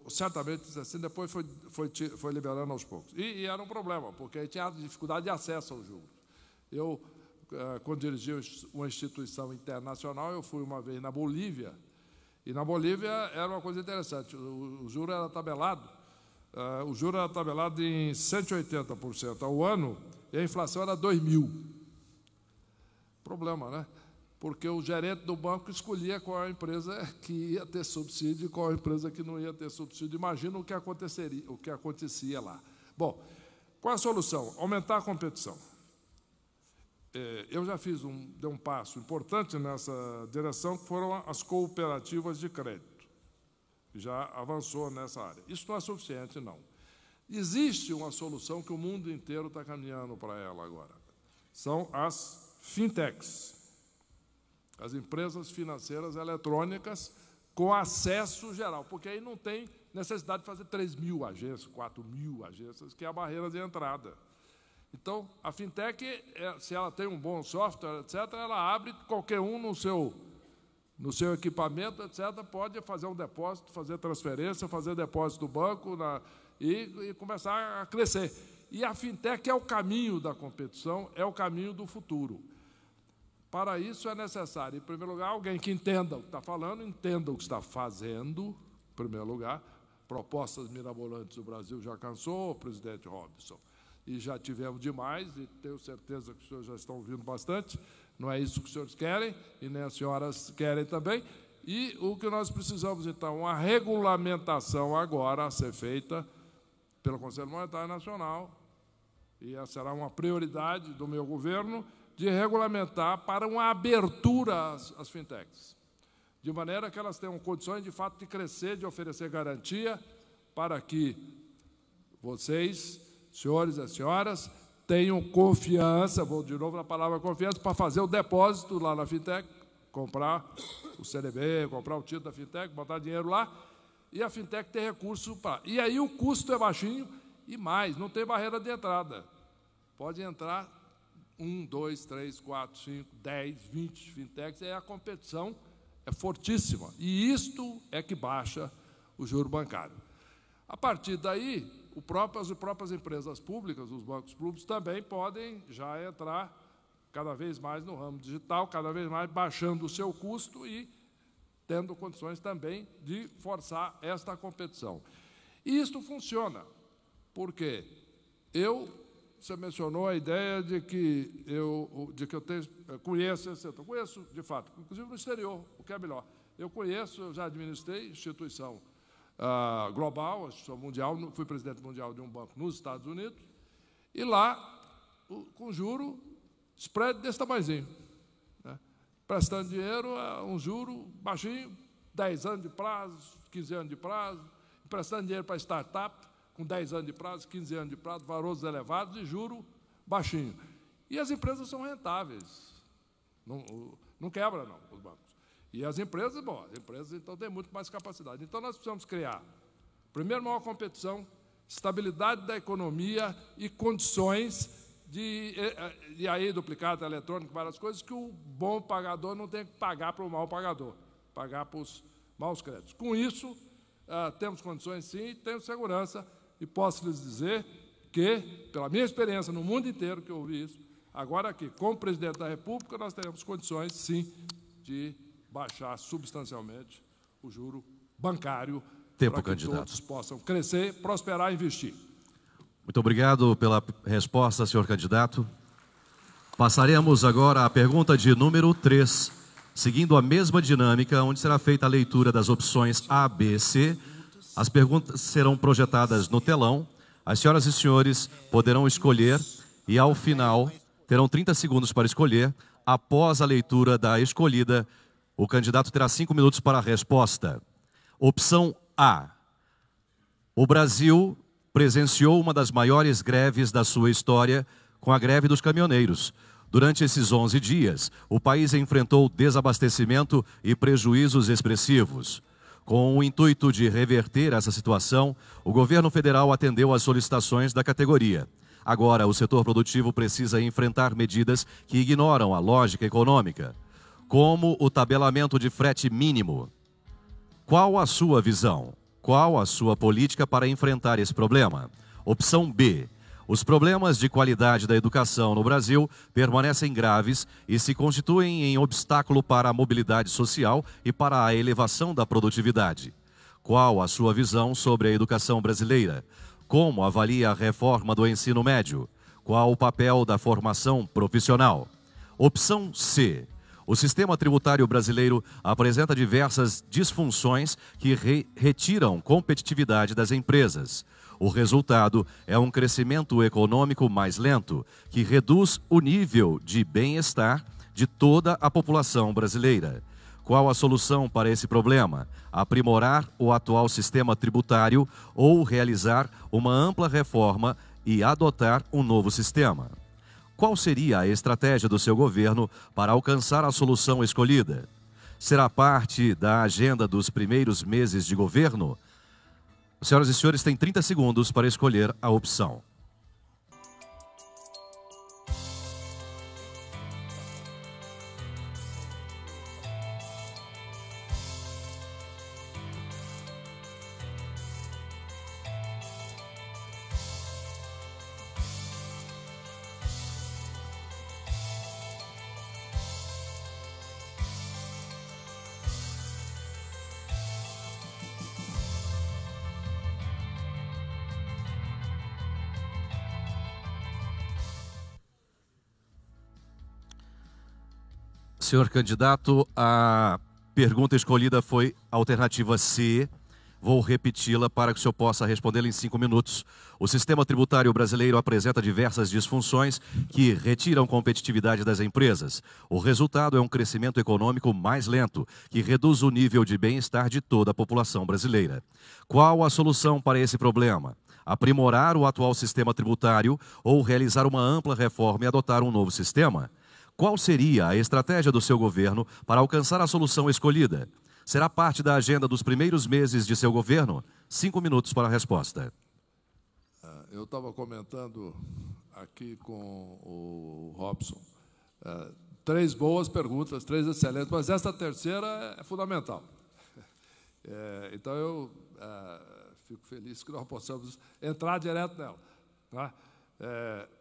certamente assim, depois foi liberando aos poucos. E era um problema, porque aí tinha dificuldade de acesso ao juro. Eu, quando dirigi uma instituição internacional, eu fui uma vez na Bolívia, e na Bolívia era uma coisa interessante, o juro era tabelado, em 180% ao ano, e a inflação era 2.000. Problema, né? Porque o gerente do banco escolhia qual a empresa que ia ter subsídio e qual a empresa que não ia ter subsídio. Imagina o que acontecia lá. Bom, qual a solução? Aumentar a competição. Eu já dei um passo importante nessa direção, que foram as cooperativas de crédito, que já avançou nessa área. Isso não é suficiente, não. Existe uma solução que o mundo inteiro está caminhando para ela agora. São as fintechs, as empresas financeiras eletrônicas com acesso geral, porque aí não tem necessidade de fazer 3.000 agências, 4.000 agências, que é a barreira de entrada. Então, a fintech, se ela tem um bom software, etc., ela abre, qualquer um no seu equipamento, etc., pode fazer um depósito, fazer transferência, fazer depósito do banco e começar a crescer. E a fintech é o caminho da competição, é o caminho do futuro. Para isso é necessário, em primeiro lugar, alguém que entenda o que está falando, entenda o que está fazendo, em primeiro lugar. Propostas mirabolantes o Brasil já cansou, o presidente Robson. E já tivemos demais, e tenho certeza que os senhores já estão ouvindo bastante. Não é isso que os senhores querem, e nem as senhoras querem também. E o que nós precisamos, então, uma regulamentação agora a ser feita pelo Conselho Monetário Nacional, e essa será uma prioridade do meu governo, de regulamentar para uma abertura às fintechs, de maneira que elas tenham condições, de fato, de crescer, de oferecer garantia, para que vocês, senhores e senhoras, tenham confiança, vou de novo na palavra confiança, para fazer o depósito lá na fintech, comprar o CDB, comprar o título da fintech, botar dinheiro lá, e a fintech ter recurso para... E aí o custo é baixinho e mais, não tem barreira de entrada. Pode entrar 1, 2, 3, 4, 5, 10, 20 fintechs, a competição é fortíssima. E isto é que baixa o juro bancário. A partir daí, as próprias empresas públicas, os bancos públicos, também podem já entrar cada vez mais no ramo digital, cada vez mais baixando o seu custo e tendo condições também de forçar esta competição. E isto funciona, porque você mencionou a ideia de que eu conheço esse setor. Conheço, de fato, inclusive no exterior, o que é melhor. Eu conheço, eu já administrei instituição global, instituição mundial, fui presidente mundial de um banco nos Estados Unidos, e lá, com juro, spread desse tamanhozinho, né? Prestando dinheiro a um juro baixinho, 10 anos de prazo, 15 anos de prazo, emprestando dinheiro para startup, com 10 anos de prazo, 15 anos de prazo, valores elevados e juro baixinho. E as empresas são rentáveis. Não quebra, não, os bancos. E as empresas, bom, as empresas, então, têm muito mais capacidade. Então, nós precisamos criar, primeiro, maior competição, estabilidade da economia e condições de aí duplicata eletrônica, várias coisas, que o bom pagador não tem que pagar para o mau pagador, pagar para os maus créditos. Com isso, temos condições, sim, temos segurança, e posso lhes dizer que, pela minha experiência no mundo inteiro que eu ouvi isso, agora aqui, como presidente da República, nós teremos condições, sim, de baixar substancialmente o juro bancário para que todos possam crescer, prosperar e investir. Muito obrigado pela resposta, senhor candidato. Passaremos agora à pergunta de número 3, seguindo a mesma dinâmica, onde será feita a leitura das opções A, B, C. As perguntas serão projetadas no telão. As senhoras e senhores poderão escolher e, ao final, terão 30 segundos para escolher. Após a leitura da escolhida, o candidato terá 5 minutos para a resposta. Opção A. O Brasil presenciou uma das maiores greves da sua história, com a greve dos caminhoneiros. Durante esses 11 dias, o país enfrentou desabastecimento e prejuízos expressivos. Com o intuito de reverter essa situação, o governo federal atendeu às solicitações da categoria. Agora, o setor produtivo precisa enfrentar medidas que ignoram a lógica econômica, como o tabelamento de frete mínimo. Qual a sua visão? Qual a sua política para enfrentar esse problema? Opção B. Os problemas de qualidade da educação no Brasil permanecem graves e se constituem em obstáculo para a mobilidade social e para a elevação da produtividade. Qual a sua visão sobre a educação brasileira? Como avalia a reforma do ensino médio? Qual o papel da formação profissional? Opção C. O sistema tributário brasileiro apresenta diversas disfunções que retiram competitividade das empresas. O resultado é um crescimento econômico mais lento, que reduz o nível de bem-estar de toda a população brasileira. Qual a solução para esse problema? Aprimorar o atual sistema tributário ou realizar uma ampla reforma e adotar um novo sistema? Qual seria a estratégia do seu governo para alcançar a solução escolhida? Será parte da agenda dos primeiros meses de governo? Senhoras e senhores, têm 30 segundos para escolher a opção. Senhor candidato, a pergunta escolhida foi a alternativa C. Vou repeti-la para que o senhor possa respondê-la em 5 minutos. O sistema tributário brasileiro apresenta diversas disfunções que retiram competitividade das empresas. O resultado é um crescimento econômico mais lento, que reduz o nível de bem-estar de toda a população brasileira. Qual a solução para esse problema? Aprimorar o atual sistema tributário ou realizar uma ampla reforma e adotar um novo sistema? Qual seria a estratégia do seu governo para alcançar a solução escolhida? Será parte da agenda dos primeiros meses de seu governo? 5 minutos para a resposta. Eu estava comentando aqui com o Robson. 3 boas perguntas, 3 excelentes, mas essa terceira é fundamental. Então, eu fico feliz que nós possamos entrar direto nela, tá?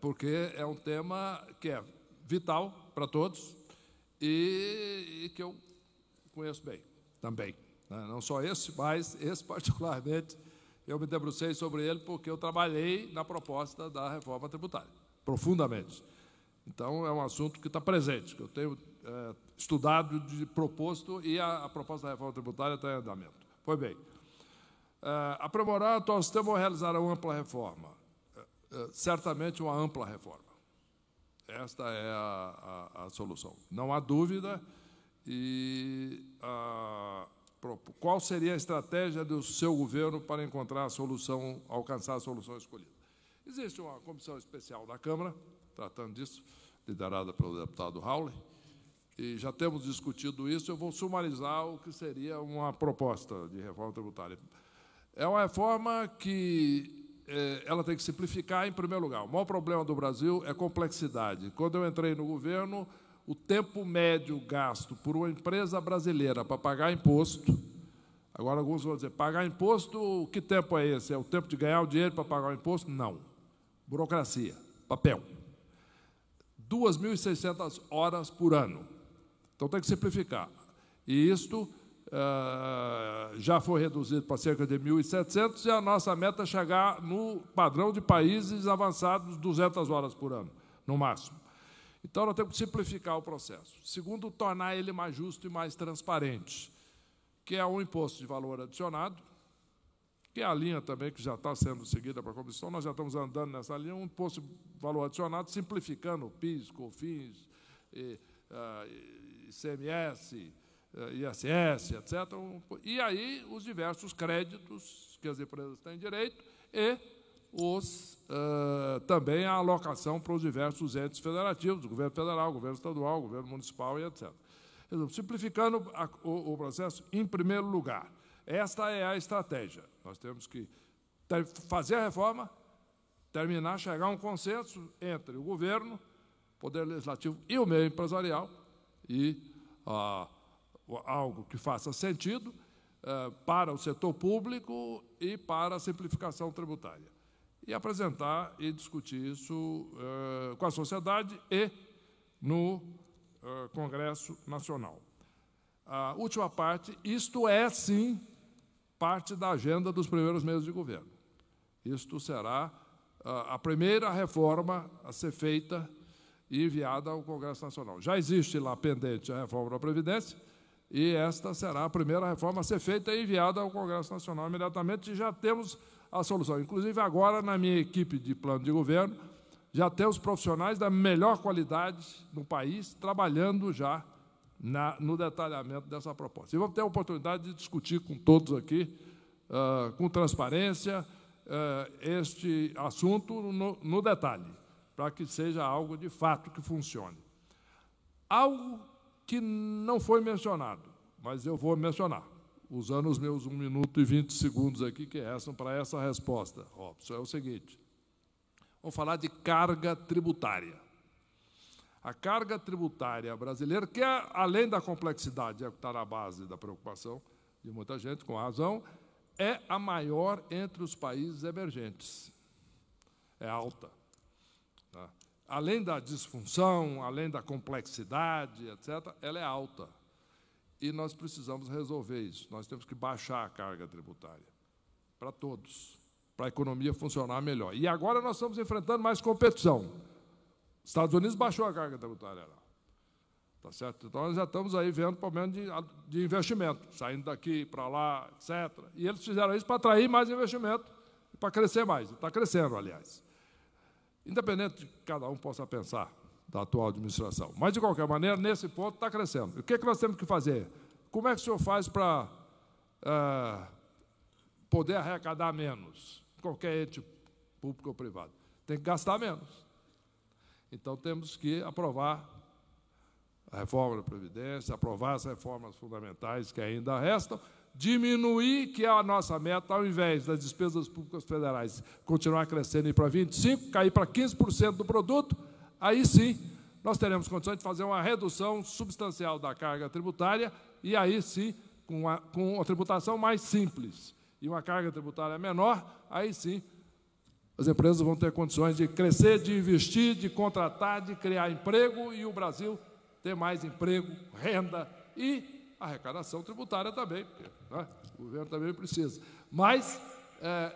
Porque é um tema que é vital para todos e que eu conheço bem também, né? Não só esse, mas esse particularmente eu me debrucei sobre ele porque eu trabalhei na proposta da reforma tributária, profundamente. Então, é um assunto que está presente, que eu tenho estudado, proposto, e a proposta da reforma tributária está em andamento. Pois bem, aprimorar o atual sistema ou realizar uma ampla reforma? Certamente uma ampla reforma. Esta é a solução. Não há dúvida. E qual seria a estratégia do seu governo para encontrar a solução, alcançar a solução escolhida? Existe uma comissão especial da Câmara, tratando disso, liderada pelo deputado Raul, e já temos discutido isso. Eu vou sumarizar o que seria uma proposta de reforma tributária. É uma reforma que ela tem que simplificar, em primeiro lugar. O maior problema do Brasil é complexidade. Quando eu entrei no governo, o tempo médio gasto por uma empresa brasileira para pagar imposto, agora alguns vão dizer, pagar imposto, que tempo é esse? É o tempo de ganhar o dinheiro para pagar o imposto? Não. Burocracia, papel. 2.600 horas por ano. Então, tem que simplificar. E isto já foi reduzido para cerca de 1.700, e a nossa meta é chegar no padrão de países avançados, 200 horas por ano, no máximo. Então, nós temos que simplificar o processo. Segundo, tornar ele mais justo e mais transparente, que é um imposto de valor adicionado, que é a linha também que já está sendo seguida para a comissão, nós já estamos andando nessa linha, um imposto de valor adicionado, simplificando o PIS, COFINS, ICMS, ISS, etc. E aí os diversos créditos que as empresas têm direito e também a alocação para os diversos entes federativos, o governo federal, o governo estadual, o governo municipal e etc. Simplificando o processo, em primeiro lugar. Esta é a estratégia. Nós temos que fazer a reforma, terminar, chegar a um consenso entre o governo, o Poder Legislativo e o meio empresarial, e algo que faça sentido para o setor público e para a simplificação tributária. E apresentar e discutir isso com a sociedade e no Congresso Nacional. A última parte, isto é, sim, parte da agenda dos primeiros meses de governo. Isto será a primeira reforma a ser feita e enviada ao Congresso Nacional. Já existe lá pendente a reforma da Previdência, e esta será a primeira reforma a ser feita e enviada ao Congresso Nacional imediatamente, e já temos a solução. Inclusive, agora, na minha equipe de plano de governo, já temos profissionais da melhor qualidade no país trabalhando já no detalhamento dessa proposta. E vamos ter a oportunidade de discutir com todos aqui, com transparência, este assunto no detalhe, para que seja algo de fato que funcione. Algo que não foi mencionado, mas eu vou mencionar, usando os meus 1 minuto e 20 segundos aqui, que restam para essa resposta, Robson, é o seguinte. Vamos falar de carga tributária. A carga tributária brasileira, que é, além da complexidade, é que está na base da preocupação de muita gente, com razão, é a maior entre os países emergentes. É alta. Tá? Além da disfunção, além da complexidade, etc., ela é alta. E nós precisamos resolver isso. Nós temos que baixar a carga tributária para todos, para a economia funcionar melhor. E agora nós estamos enfrentando mais competição. Os Estados Unidos baixou a carga tributária lá. Tá certo? Então, nós já estamos aí vendo problema de investimento, saindo daqui para lá, etc. E eles fizeram isso para atrair mais investimento e para crescer mais. Está crescendo, aliás. Independente de que cada um possa pensar da atual administração. Mas, de qualquer maneira, nesse ponto está crescendo. E o que nós temos que fazer? Como é que o senhor faz para poder arrecadar menos? Qualquer ente público ou privado. Tem que gastar menos. Então, temos que aprovar a reforma da Previdência, aprovar as reformas fundamentais que ainda restam, diminuir, que é a nossa meta, ao invés das despesas públicas federais continuar crescendo e ir para 25%, cair para 15% do produto, aí sim nós teremos condições de fazer uma redução substancial da carga tributária e aí sim, com uma tributação mais simples e uma carga tributária menor, aí sim as empresas vão ter condições de crescer, de investir, de contratar, de criar emprego e o Brasil ter mais emprego, renda e arrecadação tributária também, porque, né, o governo também precisa. Mas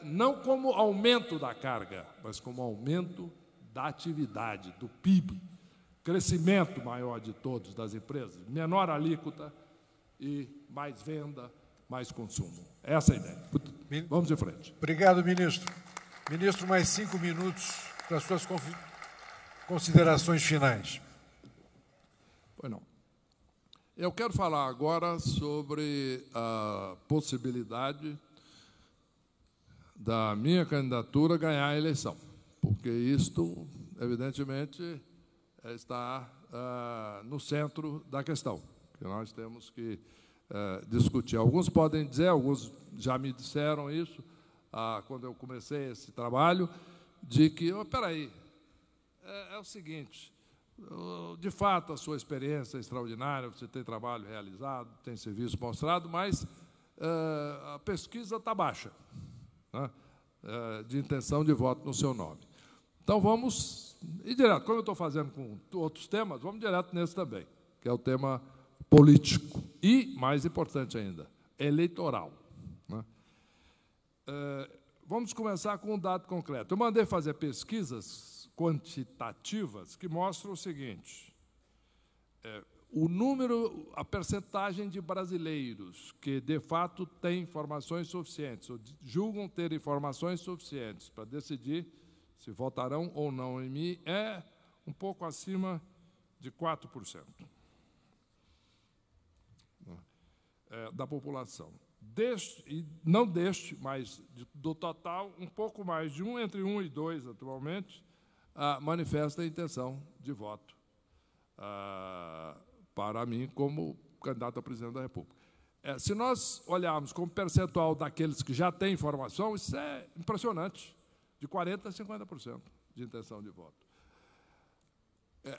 não como aumento da carga, mas como aumento da atividade, do PIB. crescimento maior de todos das empresas, menor alíquota e mais venda, mais consumo. Essa é a ideia. Vamos em frente. Obrigado, ministro. Ministro, mais 5 minutos para as suas considerações finais. Pois não. Eu quero falar agora sobre a possibilidade da minha candidatura ganhar a eleição, porque isto, evidentemente, está no centro da questão, que nós temos que discutir. Alguns podem dizer, alguns já me disseram isso, quando eu comecei esse trabalho, de que, espera aí, é o seguinte, de fato, a sua experiência é extraordinária, você tem trabalho realizado, tem serviço mostrado, mas a pesquisa está baixa, né, de intenção de voto no seu nome. Então, vamos ir direto. Como eu estou fazendo com outros temas, vamos direto nesse também, que é o tema político e, mais importante ainda, eleitoral, né? Vamos começar com um dado concreto. Eu mandei fazer pesquisas quantitativas que mostram o seguinte: a percentagem de brasileiros que, de fato, têm informações suficientes, ou julgam ter informações suficientes para decidir se votarão ou não em mim, é um pouco acima de 4% da população. Mas do total, um pouco mais de entre 1 e 2, atualmente, manifesta a intenção de voto para mim como candidato a presidente da República. Se nós olharmos como percentual daqueles que já têm informação, isso é impressionante, de 40% a 50% de intenção de voto.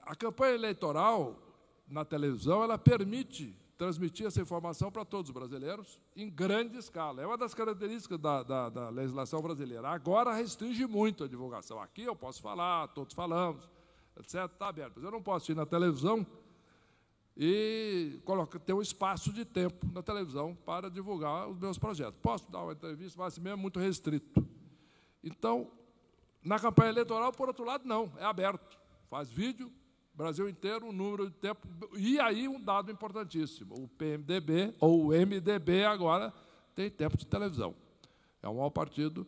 A campanha eleitoral na televisão, ela permite transmitir essa informação para todos os brasileiros em grande escala. É uma das características da legislação brasileira. Agora restringe muito a divulgação. Aqui eu posso falar, todos falamos, etc. Está aberto. Mas eu não posso ir na televisão e ter um espaço de tempo na televisão para divulgar os meus projetos. Posso dar uma entrevista, mas assim mesmo é muito restrito. Então, na campanha eleitoral, por outro lado, não, é aberto. Faz vídeo, Brasil inteiro, um número de tempo. E aí um dado importantíssimo, o PMDB, ou o MDB agora, tem tempo de televisão. É o maior partido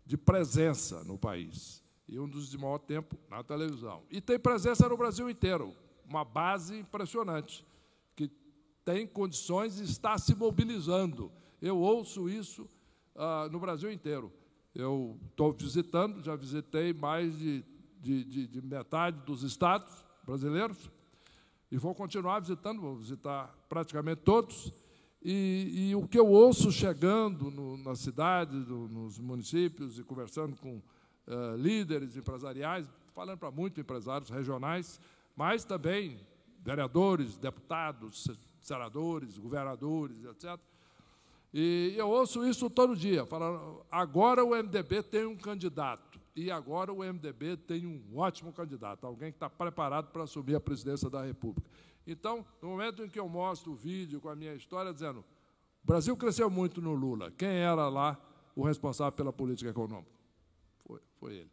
de presença no país. E um dos de maior tempo na televisão. E tem presença no Brasil inteiro, uma base impressionante, que tem condições e está se mobilizando. Eu ouço isso no Brasil inteiro. Eu estou visitando, já visitei mais de metade dos estados brasileiros e vou continuar visitando, vou visitar praticamente todos. E o que eu ouço chegando na cidade, nos municípios e conversando com líderes empresariais, falando para muitos empresários regionais, mas também vereadores, deputados, senadores, governadores, etc. E eu ouço isso todo dia, falando, agora o MDB tem um candidato, e agora o MDB tem um ótimo candidato, alguém que está preparado para assumir a presidência da República. Então, no momento em que eu mostro o vídeo com a minha história, dizendo, o Brasil cresceu muito no Lula, quem era lá o responsável pela política econômica? Foi ele.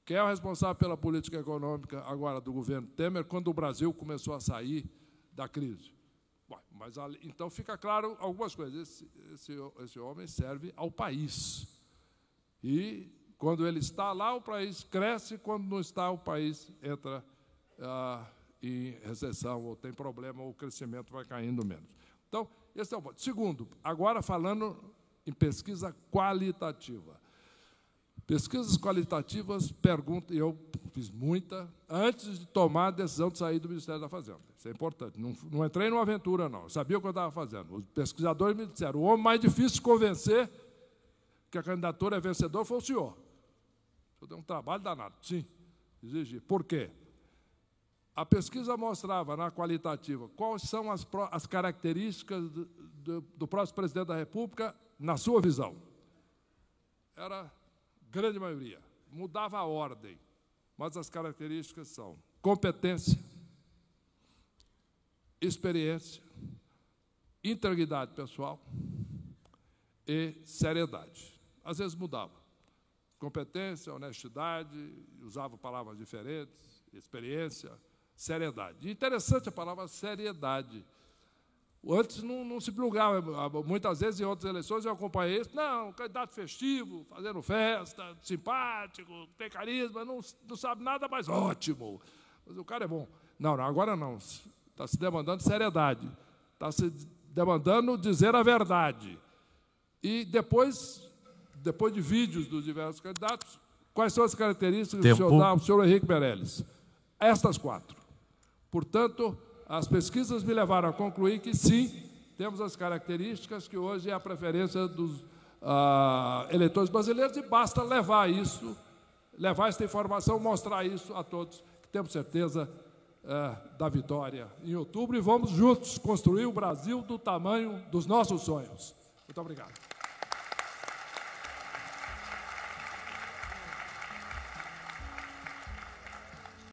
Quem é o responsável pela política econômica agora do governo Temer, quando o Brasil começou a sair da crise? Mas, então, fica claro algumas coisas. Esse homem serve ao país. E, quando ele está lá, o país cresce, quando não está, o país entra em recessão, ou tem problema, ou o crescimento vai caindo menos. Então, esse é o ponto. Segundo, agora falando em pesquisa qualitativa. Pesquisas qualitativas, eu fiz muita, antes de tomar a decisão de sair do Ministério da Fazenda. Isso é importante. Não entrei numa aventura, não. Eu sabia o que eu estava fazendo. Os pesquisadores me disseram, o homem mais difícil de convencer que a candidatura é vencedora foi o senhor. O senhor deu um trabalho danado. Sim, exigi. Por quê? A pesquisa mostrava, na qualitativa, quais são as características do próximo presidente da República, na sua visão. Era grande maioria. Mudava a ordem, mas as características são competência, experiência, integridade pessoal e seriedade. Às vezes mudava. Competência, honestidade, usava palavras diferentes, experiência, seriedade. Interessante a palavra seriedade. Antes não se plugava. Muitas vezes, em outras eleições, eu acompanhei isso. Não, candidato festivo, fazendo festa, simpático, tem carisma, não sabe nada, mas ótimo. Mas o cara é bom. Não, agora não. Está se demandando seriedade. Está se demandando dizer a verdade. E depois de vídeos dos diversos candidatos, quais são as características que o senhor dá ao senhor Henrique Meirelles? Estas 4. Portanto, as pesquisas me levaram a concluir que, sim, temos as características que hoje é a preferência dos eleitores brasileiros e basta levar esta informação, mostrar isso a todos, que temos certeza da vitória em outubro e vamos juntos construir o Brasil do tamanho dos nossos sonhos. Muito obrigado.